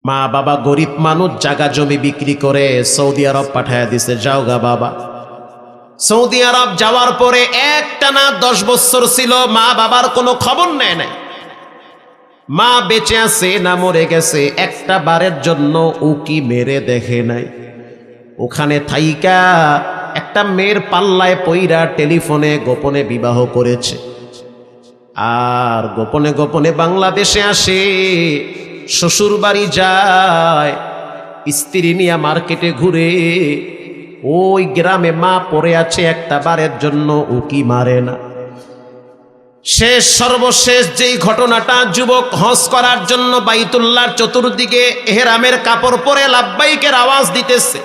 মা বাবা গরিব মানুষ, জায়গা জমি বিক্রি করে সৌদি আরব পাঠায় দিছে, যাও গা বাবা। সৌদি আরব যাওয়ার পরে একটানা 10 বছর ছিল, মা বাবার কোনো খবর নেয় নাই। মা বেঁচে আছে না মরে গেছে একটা বারের জন্য উকি মেরে দেখে নাই। ওখানে থাইকা একটা মেয়ের পাল্লায় পইরা টেলিফোনে গোপনে বিবাহ করেছে, আর গোপনে গোপনে বাংলাদেশে আসে, শ্বশুর বাড়ি যায়, স্ত্রী নিয়ে মার্কেটে ঘুরে। ওই গ্রামে মা পড়ে আছে, একটা বারের জন্য উকি মারে না। শেষ সর্বশেষ যেই ঘটনাটা, যুবক হজ করার জন্য বাইতুল্লাহর চতুর্দিকে এহরামের কাপড় পরে লাব্বাইকের আওয়াজ দিতেছে,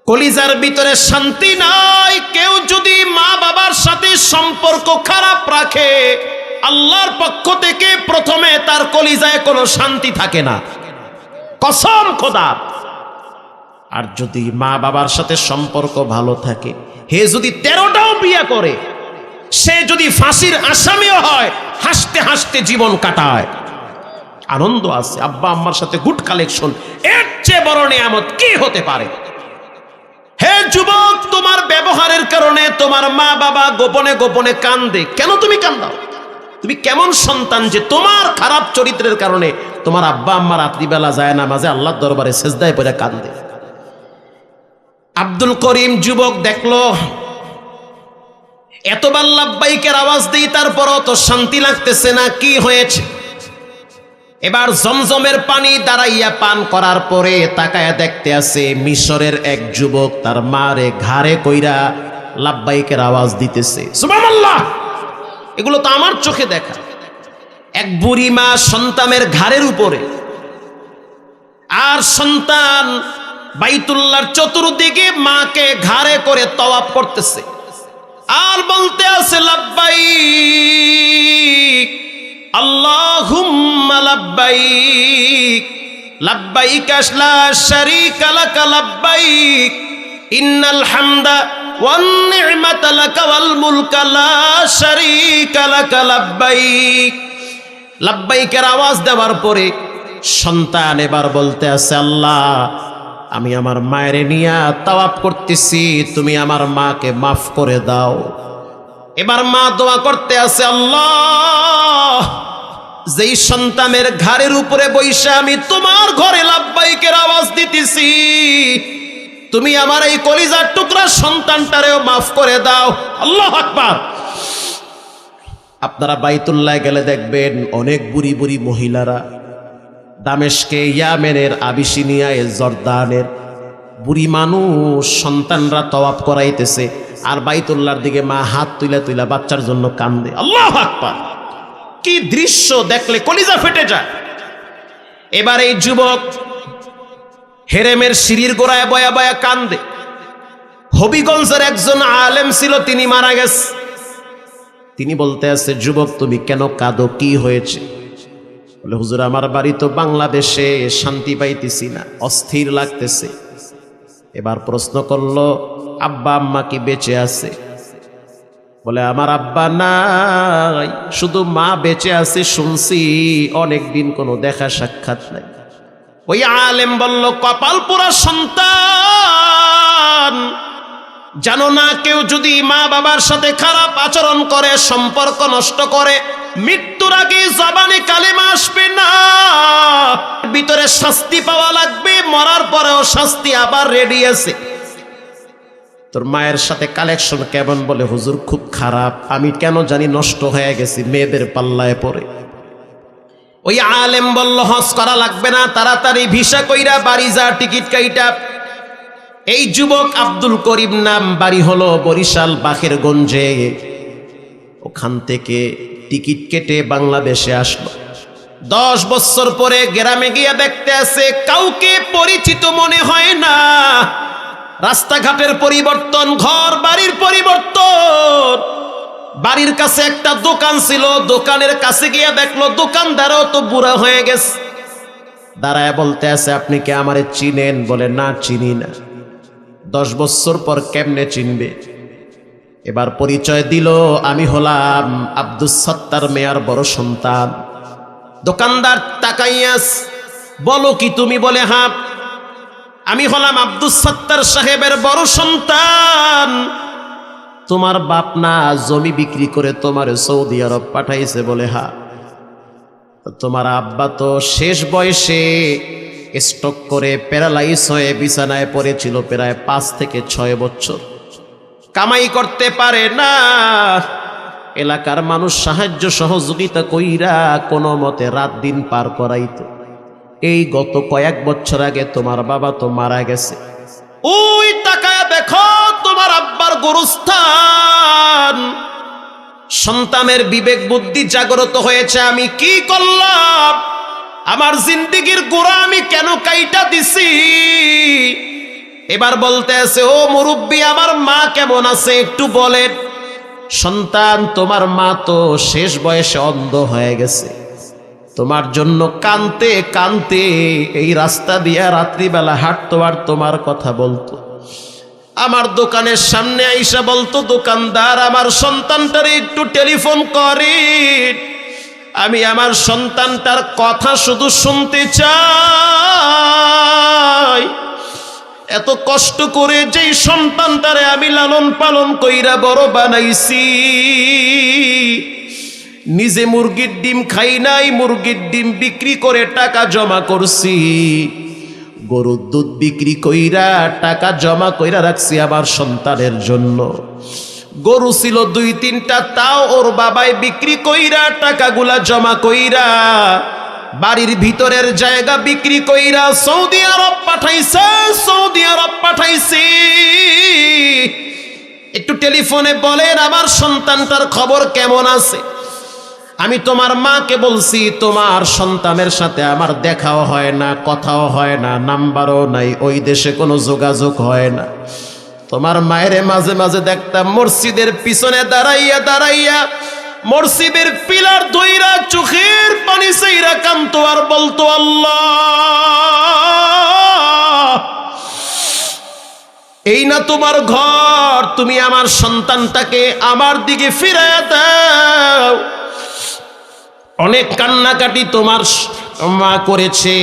কলিজার ভিতরে শান্তি নাই। কেউ যদি মা বাবার সাথে সম্পর্ক খারাপ রাখে, আল্লাহর পক্ষ থেকে প্রথমে তার কলিজায় কোনো শান্তি থাকে না, কসম খোদার। আর যদি মা বাবার সাথে সম্পর্ক ভালো থাকে, হে যদি 13টাও বিয়ে করে, সে যদি ফাঁসির আসামিও হয়, হাসতে হাসতে জীবন কাটায়, আনন্দ আছে। আব্বা আম্মার সাথে গুড কালেকশন, এর চেয়ে বড় নিয়ামত কি হতে পারে? হে যুবক, তোমার ব্যবহারের কারণে তোমার মা বাবা গোপনে গোপনে কান্দে। কেন তুমি কান্দাও? তুমি কেমন সন্তান যে তোমার খারাপ চরিত্রের কারণে তোমার আব্বা আম্মা রাত্রিবেলা যায় না মাঝে আল্লাহর দরবারে সেজদায় পড়ে কান্দে? আব্দুল করিম যুবক দেখলো এতবার লাব্বাইকের আওয়াজ দিই, তারপরও তো শান্তি লাগতেছে না, কি হয়েছে? এবার জমজমের পানি দাঁড়াইয়া পান করার পরে তাকায়া দেখতে আছে মিশরের এক যুবক তার মারে ঘাড়ে কইরা লাব্বাইকের আওয়াজ দিতেছে। সুবহানাল্লাহ, এগুলো তো আমার চোখে দেখা। এক বুড়ি মা সন্তানের ঘাড়ের উপরে, আর সন্তান বাইতুল্লাহর চতুর্দিকে মাকে ঘাড়ে করে তওয়াফ করতেছে, আর বলতে আছে লাব্বাইক আল্লাহুম্মা লাব্বাইক লাব্বাইক লা শারীকা লাক লাব্বাইক ইন্নাল হামদা ওয়ান নি'মাতা লাক ওয়াল মুলকা লা শারীকা লাক লাব্বাইক। লাব্বাইকের আওয়াজ দেওয়ার পরে সন্তান এবার বলতে আছে, আল্লাহ আমি আমার মায়ের নিয়ে তাওয়াফ করতেছি, তুমি আমার মাকে মাফ করে দাও। এবার মা দোয়া করতে আছে, আল্লাহ যেই সন্তানের ঘাড়ের উপরে বৈশা আমি তোমার ঘরে লাব্বাইকের আওয়াজ দিতেছি, তুমি আমার এই কলিজার টুকরা সন্তানটারেও মাফ করে দাও। আল্লাহু আকবার। আপনারা বাইতুল্লাহ গেলে দেখবেন অনেক বুড়ি বুড়ি মহিলারা, দামেস্কে, ইয়ামেনের, আবিসিনিয়ায়, জর্দানের বুড়ি মানুষ সন্তানরা তওয়াফ করাইতেছে, আর বাইতুল্লাহর দিকে মা হাত তুইলা তুইলা বাচ্চার জন্য কান্দে। আল্লাহু আকবার, কি দৃশ্য দেখলে কলিজা ফেটে যায়। এবার এই যুবক হেরেমের সিঁড়ির গোড়ায় বয়া বয়া কান্দে। হবিগঞ্জের একজন আলেম ছিল, তিনি মারা গেছে। তিনি বলতে আছে, যুবক তুমি কেন কাঁদো, কি হয়েছে? বলে, হুজুর আমার বাড়ি তো বাংলাদেশে, শান্তি পাইতেছি না, অস্থির লাগতেছে। এবার প্রশ্ন করলো, আব্বা আম্মা কি বেঁচে আছে? বলে, আমার আব্বা নাই, শুধু মা বেঁচে আছে শুনছি, অনেকদিন কোনো দেখা সাক্ষাৎ নাই। ওই আলেম বলল, কপাল পোড়া সন্তান, জানো না কেউ যদি মা বাবার সাথে খারাপ আচরণ করে, সম্পর্ক নষ্ট করে, মৃত্যুর আগে জবানে কালেমা আসবে না, ভিতরে শাস্তি পাওয়া লাগবে, মরার পরেও শাস্তি আবার রেডি আছে। তোর মায়ের সাথে কালেকশন কেমন? বলে, হুজুর খুব খারাপ, আমি কেন জানি নষ্ট হয়ে গেছি মেয়েদের পাল্লায় পড়ে। ওই আলেম বলল, হজ করা লাগবে না, তাড়াতাড়ি ভিসা কইরা বাড়ি যা, টিকিট কাইটা। এই যুবক আব্দুল করিম নাম, বাড়ি হলো বরিশাল বাকেরগঞ্জে। ওখান থেকে টিকিট কেটে বাংলাদেশে আসলো। 10 বছর পরে গ্রামে গিয়ে দেখতে আছে কাউকে পরিচিত মনে হয় না। রাস্তাঘাটের পরিবর্তন, ঘর বাড়ির পরিবর্তন। বাড়ির কাছে একটা দোকান ছিল, দোকানের কাছে গিয়ে দেখলো দোকানদারও তো বুড়া হয়ে গেছে। দাঁড়ায় বলতে আছে, আপনি কি আমারে চিনেন? বলে, না চিনি না। 10 বছর পর কেমনে চিনবে? এবার পরিচয় দিল, আমি হলাম আব্দুস সত্তার মেয়ার বড় সন্তান। দোকানদার তাকাইয়াস, বলো কি তুমি? বলে হ্যাঁ, আমি হলাম আব্দুস সাত্তার সাহেবের বড় সন্তান। তোমার বাপ না জমি বিক্রি করে তোমার সৌদি আরব পাঠাইছে? বলে হ্যাঁ। তোমার আব্বা তো শেষ বয়সে স্ট্রোক করে প্যারালাইজ হয়ে বিছানায় পড়েছিল প্রায় 5 থেকে 6 বছর, কামাই করতে পারে না। এলাকার মানুষ সাহায্য সহযোগিতা কইরা কোনো মতে রাত দিন পার করাইতো। এই গত কয়েক বছর আগে তোমার বাবা তো মারা গেছে। ওই তাকায় দেখো তোমার আব্বার গোরস্থান। সন্তানের বিবেক বুদ্ধি জাগ্রত হয়েছে, আমি কি করলাম? আমার জিন্দেগির গোড়া আমি কেন কাইটা দিছি? এবার বলতে আছে, ও মুরব্বী, আমার মা কেমন আছে একটু বলেন। সন্তান, তোমার মা তো শেষ বয়সে অন্ধ হয়ে গেছে। তোমার জন্য কানতে কানতে এই রাস্তা দিয়া রাত্রিবেলা হাঁটতো আর তোমার কথা বলতো। আমার দোকানের সামনে আইসা বলতো, দোকানদার আমার সন্তানটারে একটু টেলিফোন করে, আমি আমার সন্তানটার কথা শুধু শুনতে চাই। এত কষ্ট করে যেই সন্তানটারে আমি লালন পালন কইরা বড় বানাইছি, নিজে মুরগির ডিম খাই নাই, মুরগির ডিম বিক্রি করে টাকা জমা করছি, গরুর দুধ বিক্রি কইরা টাকা জমা কইরা রাখছি আমার সন্তানের জন্য। গরু ছিল 2-3টা, তাও ওর বাবাই বিক্রি কইরা টাকাগুলা জমা কইরা বাড়ির ভিতরের জায়গা বিক্রি কইরা সৌদি আরব পাঠাইছে, সৌদি আরব পাঠাইছি। একটু টেলিফোনে বলেন আমার সন্তানটার খবর কেমন আছে। আমি তোমার মাকে বলছি, তোমার সন্তানের সাথে আমার দেখাও হয় না, কথাও হয় না, নাম্বারও নাই, ওই দেশে কোনো যোগাযোগ হয় না। তোমার মায়ের মাঝে মাঝে দেখতাম মসজিদের পিছনে দাঁড়াইয়া দাঁড়াইয়া মসজিদের পিলার ধইরা চোখের পানি চাইরা কাঁদতো আর বলতো, আল্লাহ, এই না তোমার ঘর, তুমি আমার সন্তানটাকে আমার দিকে ফিরাইয়া দাও। অনেক কান্নাকাটি তোমার মা করেছে,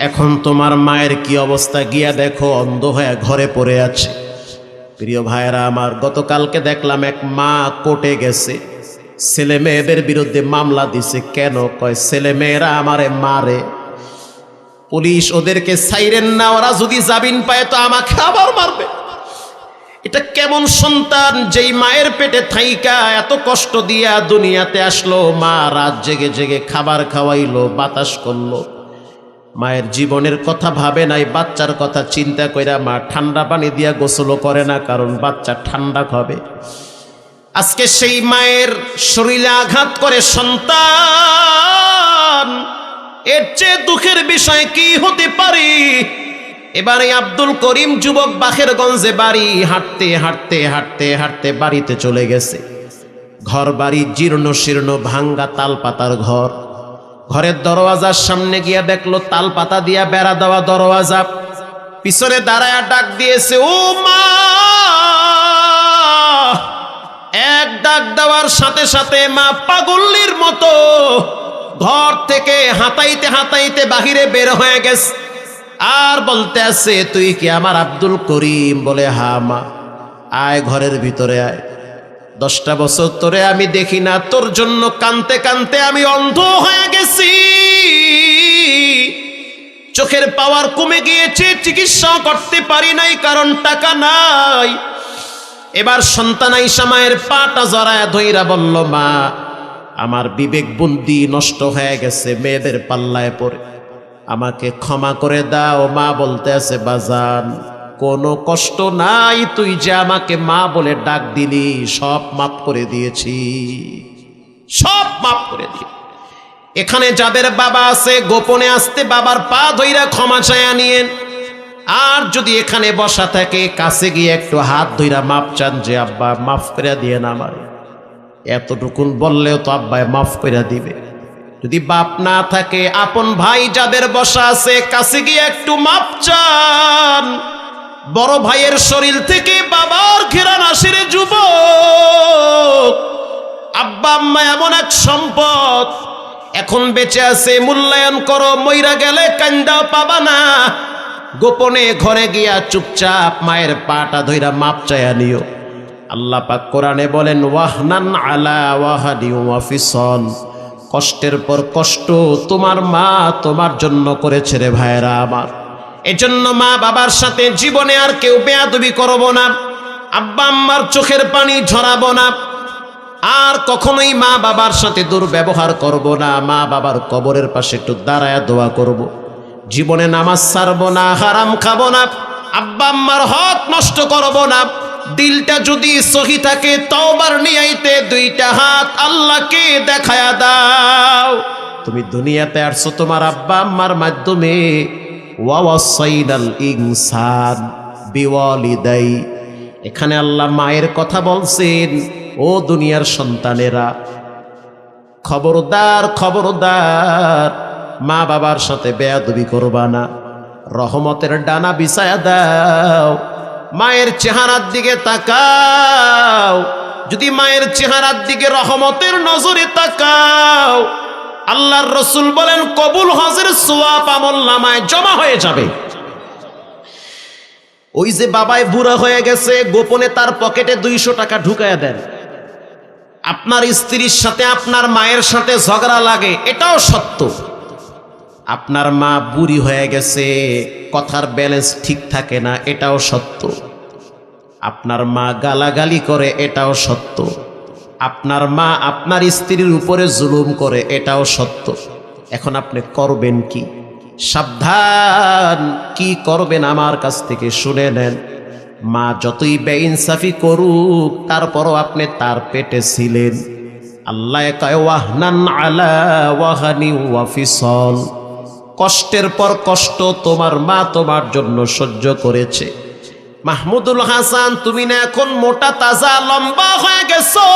এখন তোমার মায়ের কি অবস্থা গিয়া দেখো, অন্ধ হয়ে ঘরে পড়ে আছে। প্রিয় ভাইরা আমার, গতকালকে দেখলাম এক মা কোর্টে গেছে, ছেলে মেয়েদের বিরুদ্ধে মামলা দিছে। কেন? কয় ছেলে মেয়েরা আমারে মারে, পুলিশ ওদেরকে ছাইরেন না, ওরা যদি জামিন পায় তো আমাকে আবার মারবে। এটা কেমন সন্তান যেই মায়ের পেটে থাইকা এত কষ্ট দিয়া দুনিয়াতে আসলো, মা রাত জেগে জেগে খাবার খাওয়াইলো, বাতাস করলো, মায়ের জীবনের কথা ভাবে নাই, বাচ্চার কথা চিন্তা কইরা মা ঠান্ডা পানি দিয়া গোসল করে না, কারণ বাচ্চা ঠান্ডা খাবে। আজকে সেই মায়ের শরীরে আঘাত করে সন্তান, এর চেয়ে দুঃখের বিষয় কি হতে পারে? এবারে আব্দুল করিম যুবক বাখেরগঞ্জে বাড়ি, হাঁটতে হাঁটতে হাঁটতে হাঁটতে বাড়িতে চলে গেছে। ঘর বাড়ি জীর্ণ শীর্ণ, ভাঙ্গা তাল পাতার ঘর। ঘরের দরওয়াজার সামনে গিয়া দেখলো তাল পাতা দিয়া বেড়া দেওয়া দরওয়াজা। পিছনে দাঁড়ায়া ডাক দিয়েছে, ও মা। এক ডাক দেওয়ার সাথে সাথে মা পাগলের মতো ঘর থেকে হাঁটাইতে হাঁটাইতে বাহিরে বের হয়ে গেছে। আর বলতে আছে, তুই কি আমার আব্দুল করিম? বলে হ্যাঁ মা। আয় ঘরের ভিতরে আয়, 10টা বছর তোরে আমি দেখি না, তোর জন্য কানতে কানতে আমি অন্ধ হয়ে গেছি, চোখের পাওয়ার কমে গিয়েছে, চিকিৎসা করতে পারি নাই কারণ টাকা নাই। এবার সন্তান আইসা মায়ের পাটা জড়ায় ধইরা বলল, মা, আমার বিবেক বুদ্ধি নষ্ট হয়ে গেছে, মেয়েদের পাল্লায় পড়ে, আমাকে ক্ষমা করে দাও। মা বলতে আছে, বাজান, কোনো কষ্ট নাই, তুই যে আমাকে মা বলে ডাক দিলি, সব মাফ করে দিয়েছি, সব মাফ করে দিই। এখানে যাদের বাবা আছে, গোপনে আসতে বাবার পা ধইরা ক্ষমা চায়া নিয়েন। আর যদি এখানে বসা থাকে, কাছে গিয়ে একটু হাত ধইরা মাপ চান যে আব্বা মাফ করে দিয়ে না আমার, এতটুকুন বললেও তো আব্বায় মাফ করে দিবে। যদি বাপ না থাকে, আপন ভাই যাদের বসা আছে, কাছে গিয়ে একটু মাপ চান। বড় ভাইয়ের শরীর থেকে বাবার ঘেরান আসে রে যুবক। আব্বা আম্মা এমন এক সম্পদ, এখন বেঁচে আছে মূল্যায়ন করো, মইরা গেলে কান্দা পাবা না। গোপনে ঘরে গিয়া চুপচাপ মায়ের পাটা ধইরা মাপ চায়া নিও। আল্লাহ পাক কোরআনে বলেন ওয়াহনান আলা ওয়াহাদি ওয়া ফিসল, কষ্টের পর কষ্ট তোমার মা তোমার জন্য করেছে রে ভাইরা আমার। এজন্য মা বাবার সাথে জীবনে আর কেউ বেয়াদবি করব না, আব্বা আম্মার চোখের পানি ঝরাবো না, আর কখনোই মা বাবার সাথে দুর্ব্যবহার করব না। মা বাবার কবরের পাশে একটু দাঁড়ায় দোয়া করব। জীবনে নামাজ ছাড়বো না, হারাম খাবো না, আব্বা আম্মার হক নষ্ট করব না। দিলটা যদি সহি থাকে তওবার নিয়াইতে দুইটা হাত আল্লাহকে দেখায়া দাও। তুমি দুনিয়াতে আসছো তোমার আব্বা আম্মার মাধ্যমে। ওয়া ওয়াসাইনাল ইনসান বিওয়ালিদাই, এখানে আল্লাহ মায়ের কথা বলছেন। ও দুনিয়ার সন্তানেরা, খবরদার খবরদার, মা বাবার সাথে বেয়াদবি করবা না। রহমতের ডানা বিছায়া দাও, মায়ের চেহারার দিকে তাকাও। যদি মায়ের চেহারার দিকে রহমতের নজরে তাকাও, আল্লাহর রসুল বলেন কবুল হজের সওয়াব আমলনামায় জমা হয়ে যাবে। ওই যে বাবায় বুড়া হয়ে গেছে, গোপনে তার পকেটে 200 টাকা ঢুকায়া দেন। আপনার স্ত্রীর সাথে আপনার মায়ের সাথে ঝগড়া লাগে, এটাও সত্য। আপনার মা বুড়ি হয়ে গেছে, কথার ব্যালেন্স ঠিক থাকে না, এটাও সত্য। আপনার মা গালাগালি করে, এটাও সত্য। আপনার মা আপনার স্ত্রীর উপরে জুলুম করে, এটাও সত্য। এখন আপনি করবেন কি? সাবধান, কি করবেন আমার কাছ থেকে শুনে নেন। মা যতই বেইনসাফি করুক, তারপরও আপনি তার পেটে ছিলেন। আল্লাহ কয় ওয়াহনান আলা ওয়াহানি ওয়া ফিসল, কষ্টের পর কষ্ট তোমার মা তোমার জন্য সহ্য করেছে। মাহমুদুল হাসান, তুমি না এখন মোটা তাজা লম্বা হয়ে গেছো,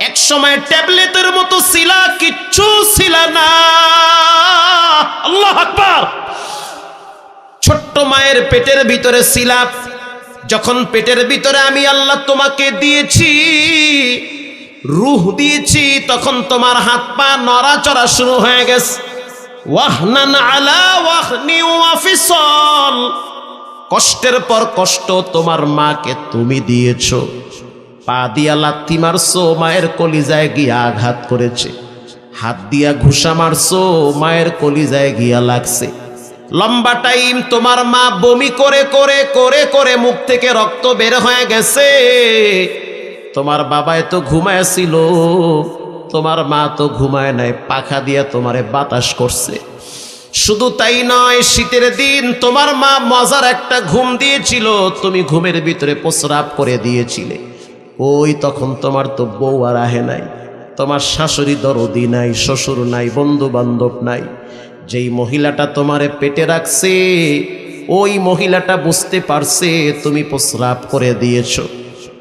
এক সময় ট্যাবলেটের মতো ছিলা, কিচ্ছু ছিল না। আল্লাহু আকবার। ছোট্ট মায়ের পেটের ভিতরে ছিলা, যখন পেটের ভিতরে আমি আল্লাহ তোমাকে দিয়েছি, রূহ দিয়েছি, তখন তোমার হাত পা নড়াচড়া শুরু হয়ে গেছে। ওয়াহনান আলা ওয়াহনি ওয়া ফিসল, কষ্টের পর কষ্ট তোমার মাকে তুমি দিয়েছো। পা দিয়া লাথি মারছো, মায়ের কলিজায় গিয়া আঘাত করেছে। হাত দিয়া ঘুষা মারছো, মায়ের কলিজায় গিয়া লাগছে। লম্বা টাইম তোমার মা বমি করে করে করে করে মুখ থেকে রক্ত বের হয়ে গেছে। তোমার বাবায় তো ঘুমায়ছিল, তোমার মা তো ঘুমায় নাই, পাখা দিয়া তোমারে বাতাস করছে। শুধু তাই নয়, শীতের দিন তোমার মা মজার একটা ঘুম দিয়েছিল, তুমি ঘুমের ভিতরে প্রস্রাব করে দিয়েছিলে। ওই তখন তোমার তো বউ আর আহে নাই, তোমার শাশুড়ি দরদি নাই, শ্বশুর নাই, বন্ধু বান্ধব নাই। যেই মহিলাটা তোমারে পেটে রাখছে, ওই মহিলাটা বুঝতে পারছে তুমি প্রস্রাব করে দিয়েছো।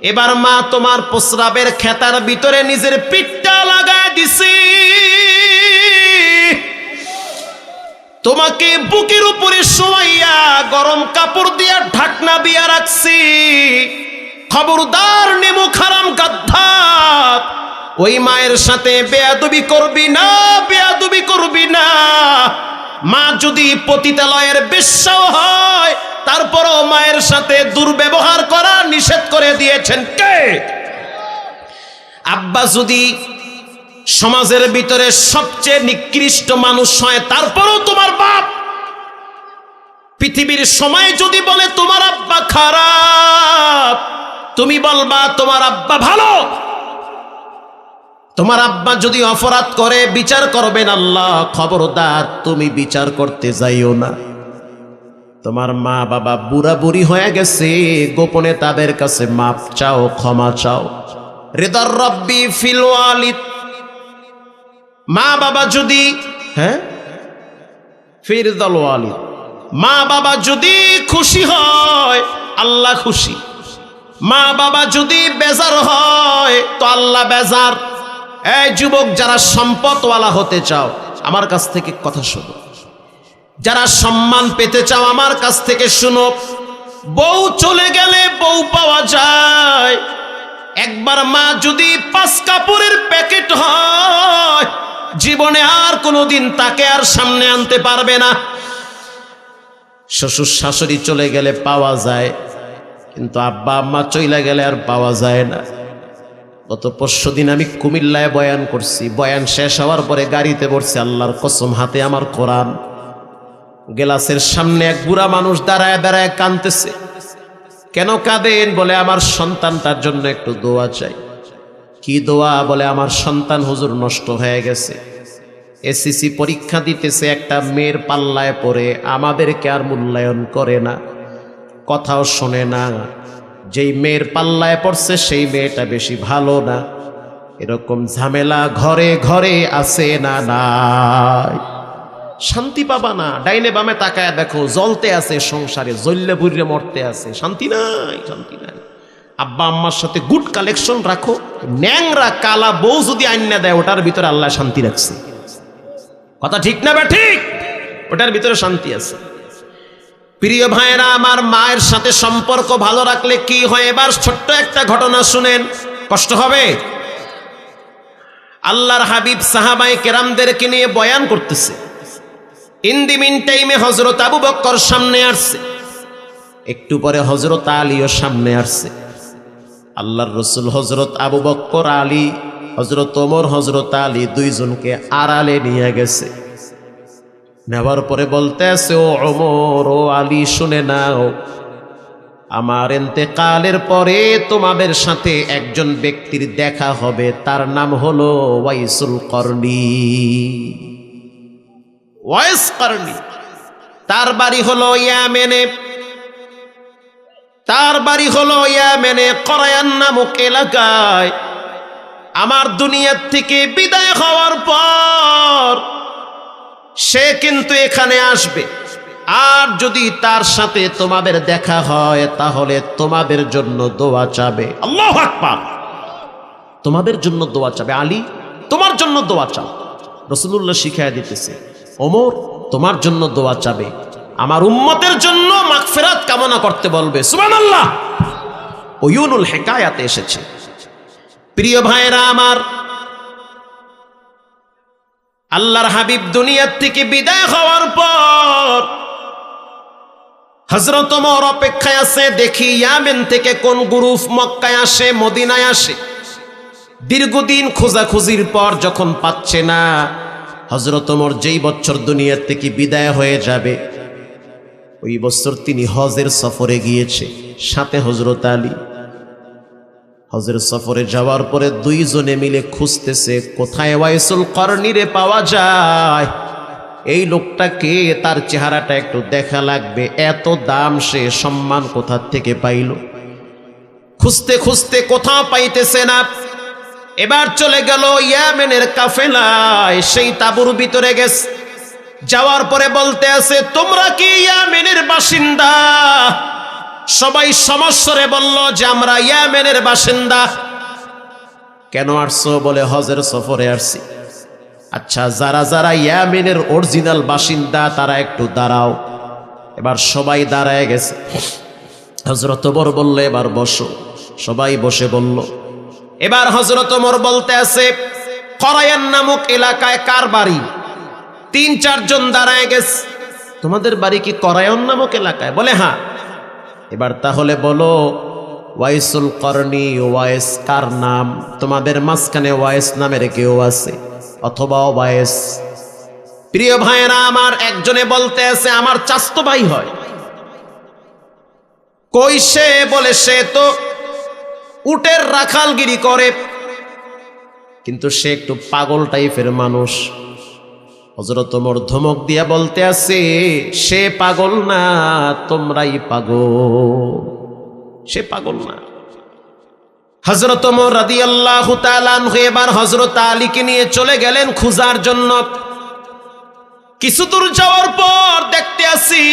এবার মা তোমার প্রস্রাবের খেতার ভিতরে নিজের পিঠটা লাগায় দিছে, তোমাকে বুকের উপরে শোয়াইয়া গরম কাপড় দিয়া ঢাকনা দিয়া রাখছি। খবরদার নেমুখ হারাম গাদ্দার, ওই মায়ের সাথে বেয়াদবি করবি না, বেয়াদবি করবি না। মা যদি পতিতালয়ের বেশ্যাও হয়, তারপরও মায়ের সাথে দুর্ব্যবহার করা নিষেধ করে দিয়েছেন কে? আব্বা যদি সমাজের ভিতরে সবচেয়ে নিকৃষ্ট মানুষ হয়, তারপরও তোমার বাপ পৃথিবীর সময় যদি বলে তোমার আব্বা খারাপ, তুমি বলবা তোমার আব্বা ভালো। তোমার আব্বা যদি অপরাধ করে, বিচার করবেন আল্লাহ, খবরদার তুমি বিচার করতে যাইও না। তোমার মা বাবা বুড়া বুড়ি হয়ে গেছে, গোপনে তাদের কাছে মাপ চাও, ক্ষমা চাও। রিদার রব্বি ফিল ওয়ালিদ, মা বাবা যদি ফিরদাল ওয়ালিদ, মা বাবা যদি খুশি হয়, আল্লাহ খুশি। মা বাবা যদি বেজার হয়, তো আল্লাহ বেজার। এই যুবক, যারা সম্পদওয়ালা হতে চাও, আমার কাছ থেকে কথা শোনো। যারা সম্মান পেতে চাও, আমার কাছ থেকে শুনো। বউ চলে গেলে বউ পাওয়া যায়। একবার মা যদি 5 কাপড়ের প্যাকেট হয়, জীবনে আর কোনোদিন তাকে আর সামনে আনতে পারবে না। শ্বশুর শাশুড়ি চলে গেলে পাওয়া যায়, কিন্তু আব্বা আম্মা চইলা গেলে আর পাওয়া যায় না। গত পরশুদিন আমি কুমিল্লায় বয়ান করছি, বয়ান শেষ হওয়ার পরে গাড়িতে বসছি, আল্লাহর কসম হাতে আমার কোরআন, গ্লাসের সামনে এক বুড়া মানুষ দাঁড়ায় দাঁড়ায় কাঁদতেছে। কেন কাঁদেন? বলে আমার সন্তানটার জন্য একটু দোয়া চাই। কি দোয়া? বলে আমার সন্তান হুজুর নষ্ট হয়ে গেছে, এসএসসি পরীক্ষা দিতেছে, একটা মেয়ের পাল্লায় পড়ে আমাদেরকে আর মূল্যায়ন করে না, কথাও শোনে না। যেই মেয়ের পাল্লায় পড়ছে সেই মেয়েটা বেশি ভালো না। এরকম ঝামেলা ঘরে ঘরে আছে না নাই? শান্তি পাবা না। ডাইনে বামে তাকায় দেখো, জ্বলতে আছে সংসারে, জ্বললে বুড়ে মরতে আছে, শান্তি নাই, শান্তি নাই। আব্বা আম্মার সাথে গুড কালেকশন রাখো, ন্যাংরা কালা বউ যদি আইনা দেয় ওটার ভিতরে আল্লাহ শান্তি রাখছে। কথা ঠিক না বা ঠিক? ওটার ভিতরে শান্তি আছে। প্রিয় ভাইয়েরা আমার, মায়ের সাথে সম্পর্ক ভালো রাখলে কি হয়? এবার ছোট্ট একটা ঘটনা শুনেন, কষ্ট হবে। আল্লাহর হাবিব সাহাবায়ে কেরামদেরকে নিয়ে বয়ান করতেছে। ইন দি মিন টাইমে হযরত আবু বকর সামনে আসছে, একটু পরে হযরত আলীও সামনে আসছে। আল্লাহর রাসূল হযরত আবু বকর, আলী, হযরত ওমর, হযরত আলী দুইজনকে আড়ালে নিয়ে গেছে। নেওয়ার পরে বলতে আছে, ও ওমর, ও আলী, শুনে নাও, আমার ইন্তেকালের পরে তোমাদের সাথে একজন ব্যক্তির দেখা হবে, তার নাম হলো ওয়াইসুল করনি। ওয়াইস করনি, তার বাড়ি হলো ইয়ামেনে, তার বাড়ি হলো ইয়ামেনে করায়ান নামক এলাকায়। আমার দুনিয়ার থেকে বিদায় হওয়ার পর সে কিন্তু এখানে আসবে, আর যদি তার সাথে তোমাদের দেখা হয় তাহলে তোমাদের জন্য দোয়া চাবে। আল্লাহু আকবার! তোমাদের জন্য দোয়া চাবে। আলী, তোমার জন্য দোয়া চাও। রাসূলুল্লাহ শিখায়া দিতেছে, ওমর, তোমার জন্য দোয়া চাবে, আমার উম্মতের জন্য মাগফিরাত কামনা করতে বলবে। সুবহানাল্লাহ! ওয়ুনুল হিকায়াতে এসেছে। প্রিয় ভাইরা আমার, আল্লাহর হাবিব দুনিয়ার থেকে বিদায় হওয়ার পর হযরত ওমর অপেক্ষায় আছে, দেখি ইয়ামেন থেকে কোন গ্রুপ মক্কায় আসে, মদিনায় আসে। দীর্ঘদিন খোঁজাখুঁজির পর যখন পাচ্ছে না, হযরত ওমর যেই বছর দুনিয়ার থেকে বিদায় হয়ে যাবে ওই বছর তিনি হজের সফরে গিয়েছে, সাথে হযরত আলী। হজের সফরে যাওয়ার পরে দুইজনে মিলে খুঁজতেছে কোথায় ওয়াইসুল করনিরে পাওয়া যায়, এই লোকটাকে, তার চেহারাটা একটু দেখা লাগবে, এত দাম, সে সম্মান কোথা থেকে পাইল। খুঁজতে খুঁজতে কোথাও পাইতেছে না। এবার চলে গেল ইয়ামেনের কাফেলায়, সেই তাঁবুর ভিতরে গেছে। যাওয়ার পরে বলতে আছে, তোমরা কি ইয়ামেনের বাসিন্দা? সবাই সমস্বরে বলল যে আমরা ইয়ামেনের বাসিন্দা। কেন আসছো? বলে হজের সফরে আসছি। আচ্ছা, যারা যারা ইয়ামেনের অরিজিনাল বাসিন্দা তারা একটু দাঁড়াও। এবার সবাই দাঁড়ায় গেছে। হযরত ওমর বলল, এবার বসো। সবাই বসে বলল। এবার হযরত ওমর বলতে আছে, করায়ান নামক এলাকায় কার বাড়ি? ৩-৪ জন দাঁড়ায় গেছে। তোমাদের বাড়ি কি করায়ান নামক এলাকায়? বলে হ্যাঁ। এবার তাহলে বলো, ওয়াইসুল করনি, ওয়াইস কার নাম? তোমাদের মাঝখানে ওয়াইস নামের কেউ আছে অথবা ওয়াইস? প্রিয় ভাইয়েরা আমার, একজনে বলতে আছে আমার চাচতো ভাই হয়। কই সে? বলে সে তো উটের রাখালগিরি করে, কিন্তু সে একটু পাগল টাইপের মানুষ। হযরত ওমর ধমক দিয়া বলতে আছে, সে পাগল না, তোমরাই পাগল, সে পাগল না। হযরত ওমর রাদিয়াল্লাহু তাআলা আনহু এবার হযরত আলীকে নিয়ে চলে গেলেন খোঁজার জন্য। কিছু দূর যাওয়ার পর দেখতে আসি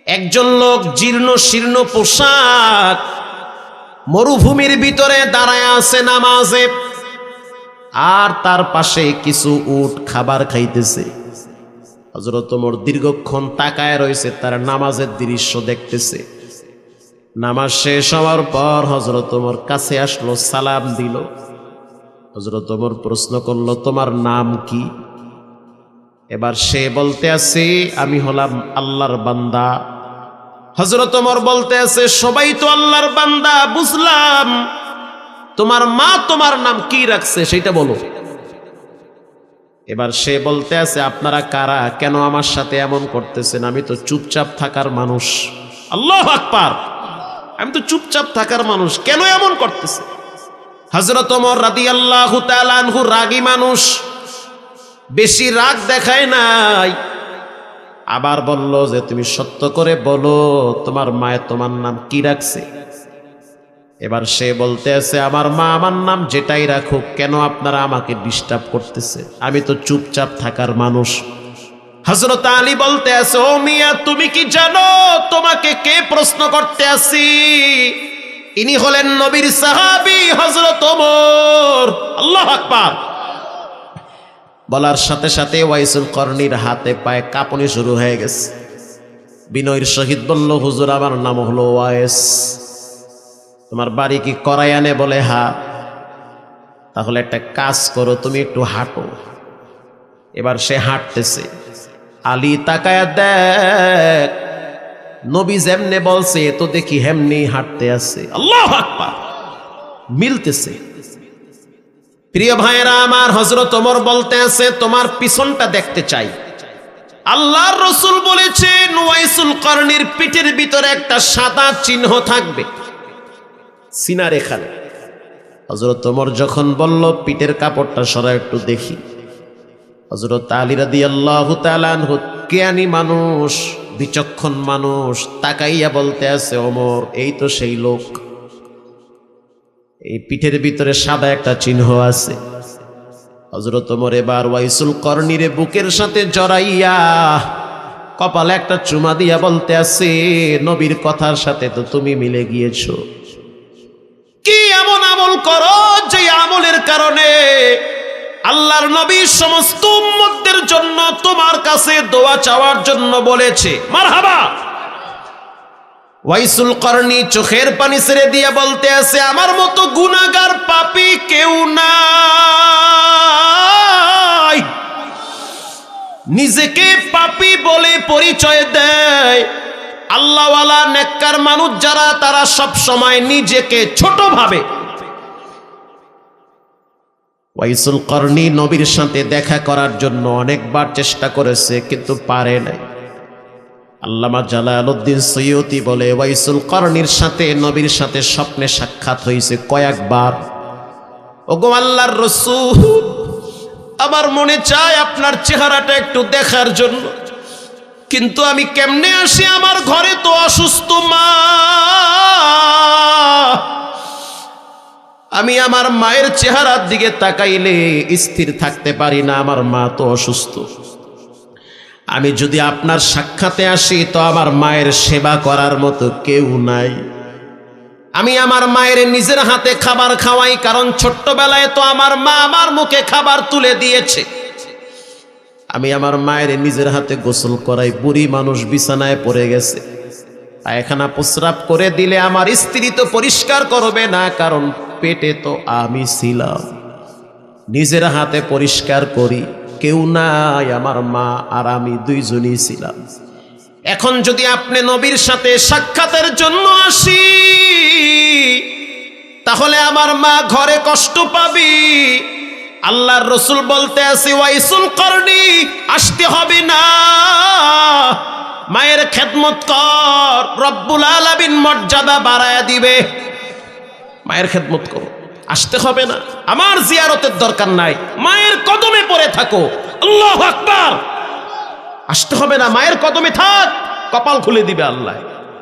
একজন লোক জীর্ণ শীর্ণ পোশাক, মরুভূমির ভিতরে দাঁড়ায় আছে নামাজে, আর তার পাশে কিছু উট খাবার খাইতেছে। হযরত ওমর দীর্ঘক্ষণ তাকায় রয়েছে, তার নামাজের দৃশ্য দেখতেছে। নামাজ শেষ হওয়ার পর হযরত ওমর কাছে আসলো, সালাম দিল। হযরত ওমর প্রশ্ন করলো, তোমার নাম কি? এবার সে বলতে আছে, আমি হলাম আল্লাহর বান্দা। হযরত ওমর বলতে আছে, সবাই তো আল্লাহর বান্দা, বুঝলাম, তোমার মা তোমার নাম কি রাখছে সেটা বলো। এবার সে বলতে আছে, আপনারা কারা, কেন আমার সাথে এমন করতেছেন? আমি তো চুপচাপ থাকার মানুষ। আল্লাহু আকবার, আমি তো চুপচাপ থাকার মানুষ, কেন এমন করতেছে? হযরত ওমর রাদিয়াল্লাহু তাআলা আনহু রাগী মানুষ, বেশি রাগ দেখায় নাই। আবার বলল যে, তুমি সত্য করে বলো, তোমার মায়ে তোমার নাম কি রাখছে? এবার সে বলতে আছে, আমার মা আমার নাম যেটাই রাখুক, কেন আপনারা আমাকে ডিস্টার্ব করতেছে? আমি তো চুপচাপ থাকার মানুষ। হযরত আলী বলতে আছে, ও মিয়া, তুমি কি জানো তোমাকে কে প্রশ্ন করতে আসি? ইনি হলেন নবীর সাহাবী হযরত ওমর। আল্লাহু আকবার। বলার সাথে সাথে ওয়াইসুল করনির হাতে পায়ে কাঁপুনি শুরু হয়ে গেছে। বিনয়ের সহিত বলল, হুজুর, আমার নাম হলো ওয়াইস। তোমার বাড়ি কি করায়ানে? বলে হ্যাঁ। তাহলে একটা কাজ করো, তুমি একটু হাঁটো। এবার সে হাঁটতেছে। আলী তাকায়া দেখ, নবী যেমনে বলছে তো দেখি হেমনি হাঁটতে আছে। আল্লাহু আকবার, মিলতেছে। প্রিয় ভাইয়েরা আমার, হযরত ওমর বলতে আছে, তোমার পিছনটা দেখতে চাই। আল্লাহর রাসূল বলেছেন, ওয়াইসুল করনির পিঠের ভিতরে একটা সাদা চিহ্ন থাকবে, সিনার এখানে। হযরত ওমর যখন বলল, পিঠের কাপড়টা সরা একটু দেখি। হযরত আলী রাদিয়াল্লাহু তাআলা আনহু জ্ঞানী মানুষ, বিচক্ষণ মানুষ, তাকাইয়া বলতে আছে, ওমর, এই তো সেই লোক। এই পিঠের ভিতরে সাদা একটা চিহ্ন আছে। হযরত ওমর এবার ওয়াইসুল করনিরে বুকের সাথে জড়াইয়া কপালে একটা চুমা দিয়া বলতে আছে, নবীর কথার সাথে তো তুমি মিলে গিয়েছো। কি এমন আমল করো যে আমলের কারণে আল্লাহর নবী সমস্ত উম্মতদের জন্য তোমার কাছে দোয়া চাওয়ার জন্য বলেছে? মারহাবা। ওয়াইসুল করনি চোখের পানি ছেড়ে দিয়ে বলতে আছে, আমার মতো গুনাহগার পাপী কেউ নাই। নিজেকে পাপী বলে পরিচয় দেয় আল্লাহওয়ালা নেককার মানুষ যারা, তারা সব সময় নিজেকে ছোট ভাবে। ওয়াইসুল করনি নবীর সাথে দেখা করার জন্য অনেকবার চেষ্টা করেছে, কিন্তু পারে নাই। আল্লামা জালালউদ্দিন সৈয়দী বলে, ওয়াইসুল করনির সাথে নবীর সাথে স্বপ্নে সাক্ষাৎ হয়েছে কয়েকবার। ওগো আল্লাহর রাসূল, আমার মনে চায় আপনার চেহারাটা একটু দেখার জন্য, কিন্তু আমি কেমনে আসি? আমার ঘরে তো অসুস্থ মা, আমি আমার মায়ের চেহারার দিকে তাকাইলে স্থির থাকতে পারি না, আমার মা তো অসুস্থ। আমি যদি আপনার সাক্ষাতে আসি তো আমার মায়ের সেবা করার মতো কেউ নাই। আমি আমার মায়ের নিজের হাতে খাবার খাওয়াই, কারণ ছোট্টবেলায় তো আমার মা আমার মুখে খাবার তুলে দিয়েছে। আমি আমার মায়ের নিজের হাতে গোসল করাই। বুড়ি মানুষ বিছানায় পড়ে গেছে, পায়খানা প্রস্রাব করে দিলে আমার স্ত্রী তো পরিষ্কার করবে না, কারণ পেটে তো আমি ছিলাম। নিজের হাতে পরিষ্কার করি, কেউ নাই, আমার মা আর আমি দুইজনই ছিলাম। এখন যদি আপনি নবীর সাথে সাক্ষাতের জন্য আসি, তাহলে আমার মা ঘরে কষ্ট পাবি। আল্লাহর রাসূল বলতে আছে, ওয়াইসুল করনি, আসতে হবে না, মায়ের খেদমত কর, রব্বুল আলামিন মর্যাদা বাড়ায়া দিবে। মায়ের খেদমত করো, আসতে হবে না, আমার জিয়ারতের দরকার নাই, মায়ের কদমে পড়ে থাকো। আল্লাহু আকবার। আসতে হবে না, মায়ের কদমে থাক, কপাল খুলে দিবে আল্লাহ।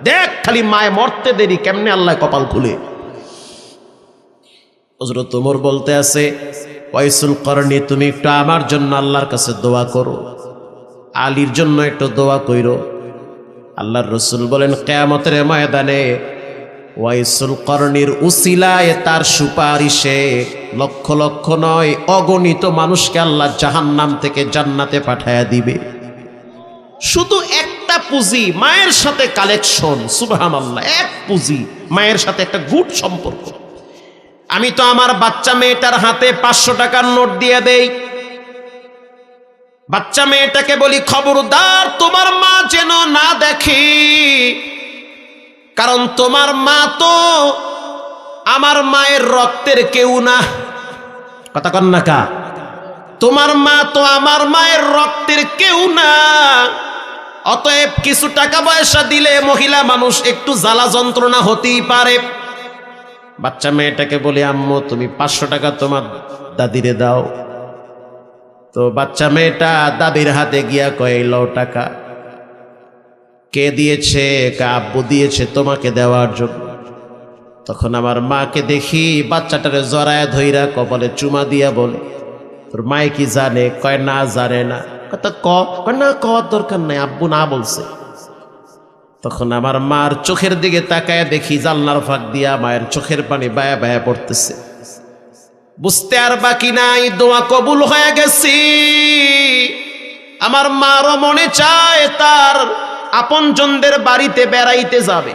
দেখ খালি মায়ে মরতে দেরি কেমনে আল্লাহ কপাল খুলে। হযরত ওমর বলতে আছে, ওয়াইসুল করনি, তুমি একটু আমার জন্য আল্লাহর কাছে দোয়া করো, আলীর জন্য একটু দোয়া কইরো। আল্লাহর রাসূল বলেন, কিয়ামতের ময়দানে ওয়াইসুল করনির উসিলায়, তার সুপারিশে লক্ষ লক্ষ নয়, অগণিত মানুষকে আল্লাহ জাহান্নাম থেকে জান্নাতে পাঠায়া দিবে। শুধু একটা পুঁজি, মায়ের সাথে কালেকশন। সুবহানাল্লাহ, এক পুঁজি, মায়ের সাথে একটা গুড সম্পর্ক। আমি তো আমার বাচ্চা মেয়েটার হাতে 500 টাকার নোট দিয়ে দেই। বাচ্চা মেয়েটাকে বলি, খবরদার তোমার মা যেন না দেখে, কারণ তোমার মা তো আমার মায়ের রক্তের কেউ না। কথা কন না কা? তোমার মা তো আমার মায়ের রক্তের কেউ না। অতএব কিছু টাকা পয়সা দিলে মহিলা মানুষ একটু জ্বালা যন্ত্রণা হতেই পারে। বাচ্চা মেয়েটাকে বলি, আম্মু তুমি 500 টাকা তোমার দাদিরে দাও। তো বাচ্চা মেয়েটা দাদির হাতে গিয়া কয়, লও টাকা। কে দিয়েছে? আব্বু দিয়েছে তোমাকে দেওয়ার জন্য। তখন আমার মাকে দেখি বাচ্চাটারে জড়ায় ধইরা কপালে চুমা দিয়া বলে, তোর মায়ে কি জানে? কয় না, জানে না। কথা না কওয়ার দরকার নাই, আব্বু না বলছে। তখন আমার মার চোখের দিকে তাকায় দেখি জানলার ফাঁক দিয়া মায়ের চোখের পানি বায়া বায়া পড়তেছে। বুঝতে আর বাকি নাই, দোয়া কবুল হয়ে গেছি। আমার মারও মনে চায় তার আপনজনদের বাড়িতে বেড়াইতে যাবে।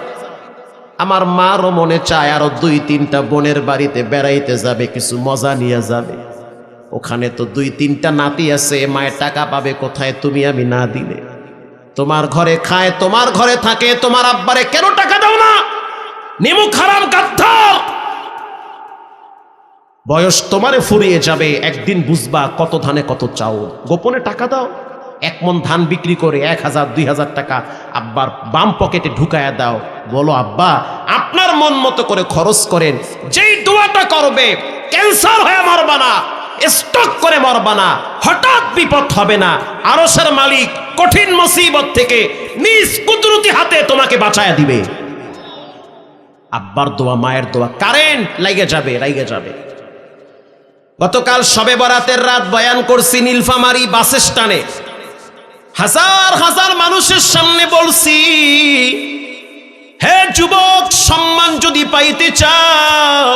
আমার মারও মনে চায় আরো 2-3টা বোনের বাড়িতে বেড়াইতে যাবে, কিছু মজা নিয়ে যাবে। ওখানে তো 2-3টা নাতি আছে, মায়ের টাকা পাবে কোথায় তুমি আমি না দিলে? তোমার ঘরে খায়, তোমার ঘরে থাকে, তোমার আব্বারে কেন টাকা দাও না? নিমুখ হারাম গাদ্ধা, বয়স তোমারে ফুরিয়ে যাবে, একদিন বুঝবা কত ধানে কত চাউল। গোপনে টাকা দাও, 1 মণ ধান বিক্রি করে 1000-2000 টাকা আব্বার বাম পকেটে ঢুকায়া দাও। বলো, আব্বা আপনার মন মতো করে খরচ করেন। যেই দোয়াটা করবে, ক্যান্সার হয়ে মরবা না, স্ট্রোক করে মরবা না, হঠাৎ বিপদ হবে না। আরশের মালিক কঠিন মুসিবত থেকে নিজ কুদরতি হাতে তোমাকে বাঁচায়া দিবে। আব্বার দোয়া, মায়ের দোয়া কারেন্ট লাগে যাবে। গতকাল শবে বরাতের রাত বয়ান করছি নীলফামারী বাস স্ট্যান্ডে। হাজার হাজার মানুষের সামনে বলছি, হে যুবক, সম্মান যদি পাইতে চাও,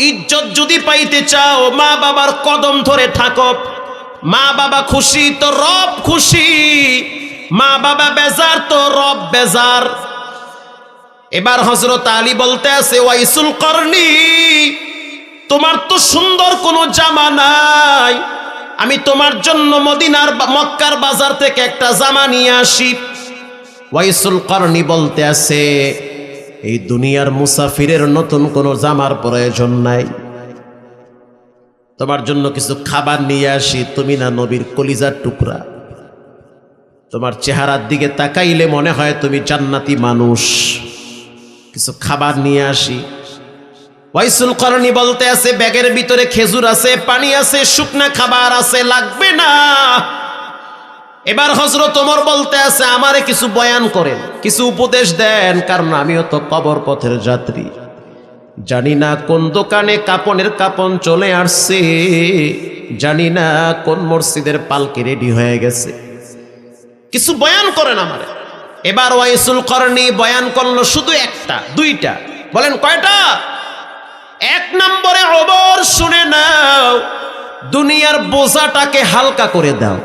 ইজ্জত যদি পাইতে চাও, মা বাবার কদম ধরে থাকো। মা বাবা খুশি তো রব খুশি, মা বাবা বেজার তো রব বেজার। এবার হযরত আলী বলতে আছে, ওয়াইসুল করনি, তোমার তো সুন্দর কোনো জামা নাই, আমি তোমার জন্য মদিনার মক্কার বাজার থেকে একটা জামা নিয়ে আসি। ওয়াইসুল করনি বলতে আছে, এই দুনিয়ার মুসাফিরের নতুন কোনো জামার প্রয়োজন নাই, তোমার জন্য কিছু খাবার নিয়ে আসি। তুমি না নবীর কলিজার টুকরা, তোমার চেহারার দিকে তাকাইলে মনে হয় তুমি জান্নাতি মানুষ, কিছু খাবার নিয়ে আসি। ওয়াইসুল করনি বলতে আছে, ব্যাগের ভিতরে খেজুর আছে, পানি আছে, শুকনা খাবার আছে, লাগবে না। এবার হযরত ওমর বলতে আছে, আমারে কিছু বয়ান করেন, কিছু উপদেশ দেন, কারণ আমিও তো কবর পথের যাত্রী, জানি না কোন দোকানে কাপনের কাপন চলে আসছে, জানি না কোন মসজিদের পালকি রেডি হয়ে গেছে, কিছু বয়ান করেন আমারে। এবার ওয়াইসুল করনি বয়ান করলো শুধু 1টা-2টা। বলেন কয়টা? 1 নম্বরে, ওমর শুনে নাও, দুনিয়ার বোঝাটাকে হালকা করে দাও।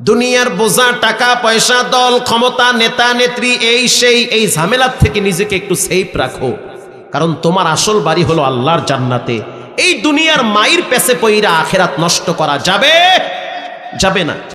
দুনিয়ার বোঝা, টাকা পয়সা, দল ক্ষমতা, নেতা নেত্রী, এই সেই, এই ঝামেলার থেকে নিজেকে একটু সেফ রাখো, কারণ তোমার আসল বাড়ি হলো আল্লাহর জান্নাতে। এই দুনিয়ার মায়ের পেছে পইরা আখেরাত নষ্ট করা যাবে না।